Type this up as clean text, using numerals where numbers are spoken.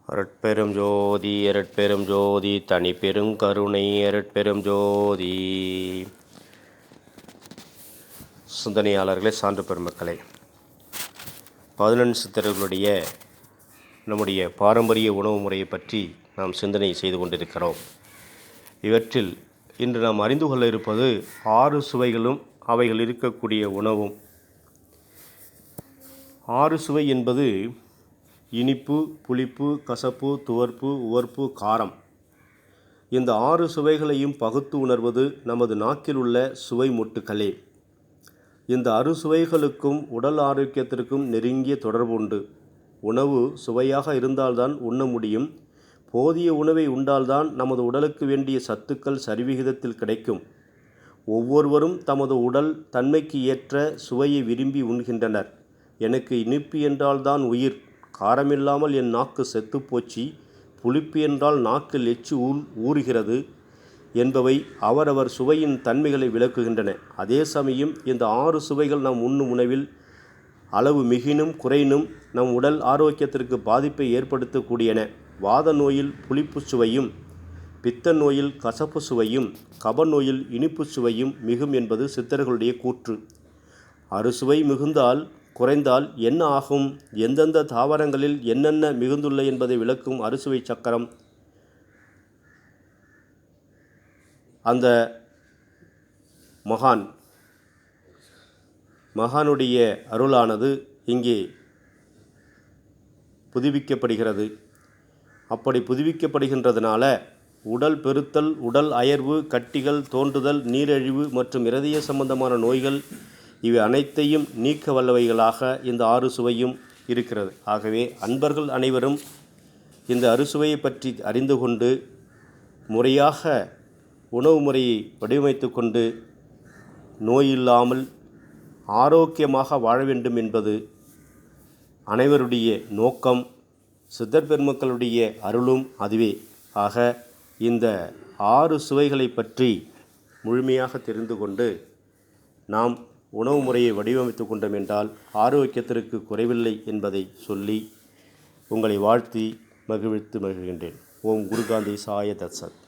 அருட்பெரும் ஜோதி அருட்பெரும் ஜோதி தனிப்பெரும் கருணை அருட்பெரும் ஜோதி. சிந்தனையாளர்களே, சான்று பெருமக்களே, 11 சித்தர்களுடைய நம்முடைய பாரம்பரிய உணவு முறையை பற்றி நாம் சிந்தனை செய்து கொண்டிருக்கிறோம். இவற்றில் இன்று நாம் அறிந்து கொள்ள இருப்பது 6 சுவைகளும் அவைகள் இருக்கக்கூடிய உணவும். 6 சுவை என்பது இனிப்பு, புளிப்பு, கசப்பு, துவர்ப்பு, உவர்ப்பு, காரம். இந்த 6 சுவைகளையும் பகுத்து உணர்வது நமது நாக்கில் உள்ள சுவை மொட்டுக்களே. இந்த 6 சுவைகளுக்கும் உடல் ஆரோக்கியத்திற்கும் நெருங்கிய தொடர்பு உண்டு. உணவு சுவையாக இருந்தால்தான் உண்ண முடியும். போதிய உணவை உண்டால்தான் நமது உடலுக்கு வேண்டிய சத்துக்கள் சரிவிகிதத்தில் கிடைக்கும். ஒவ்வொருவரும் தமது உடல் தன்மைக்கு ஏற்ற சுவையை விரும்பி உண்கின்றனர். எனக்கு இனிப்பு என்றால்தான் உயிர், காரமில்லாமல் என் நாக்கு செத்துப்போச்சு, புளிப்பு என்றால் நாக்கில் எச்சி ஊறுகிறது என்பவை அவரவர் சுவையின் தன்மைகளை விளக்குகின்றன. அதே சமயம் இந்த 6 சுவைகள் நாம் உண்ணும் உணவில் அளவு மிகினும் குறையினும் நம் உடல் ஆரோக்கியத்திற்கு பாதிப்பை ஏற்படுத்தக்கூடியன. வாத நோயில் புளிப்பு சுவையும், பித்த நோயில் கசப்பு சுவையும், கப நோயில் இனிப்பு சுவையும் மிகும் என்பது சித்தர்களுடைய கூற்று. அறுசுவை மிகுந்தால் குறைந்தால் என்ன ஆகும், எந்தெந்த தாவரங்களில் என்னென்ன மிகுந்துள்ள என்பதை விளக்கும் அறுசுவை சக்கரம். அந்த மகானுடைய அருளானது இங்கே புதுப்பிக்கப்படுகிறது. அப்படி புதுப்பிக்கப்படுகின்றதுனால உடல் பெருத்தல், உடல் அயர்வு, கட்டிகள் தோன்றுதல், நீரிழிவு மற்றும் இருதய சம்பந்தமான நோய்கள் இவை அனைத்தையும் நீக்க வல்லவைகளாக இந்த 6 சுவையும் இருக்கிறது. ஆகவே அன்பர்கள் அனைவரும் இந்த அறுசுவையை பற்றி அறிந்து கொண்டு முறையாக உணவு முறையை வடிவமைத்து கொண்டு நோயில்லாமல் ஆரோக்கியமாக வாழ வேண்டும் என்பது அனைவருடைய நோக்கம். சித்தர் பெருமக்களுடைய அருளும் அதுவே. ஆக இந்த 6 சுவைகளை பற்றி முழுமையாக தெரிந்து கொண்டு நாம் உணவு முறையை வடிவமைத்து கொண்டோம் என்றால் ஆரோக்கியத்திற்கு குறைவில்லை என்பதை சொல்லி உங்களை வாழ்த்தி மகிழ்வித்து மகிழ்கின்றேன். ஓம் குருகாந்தி சாய தத்சத்.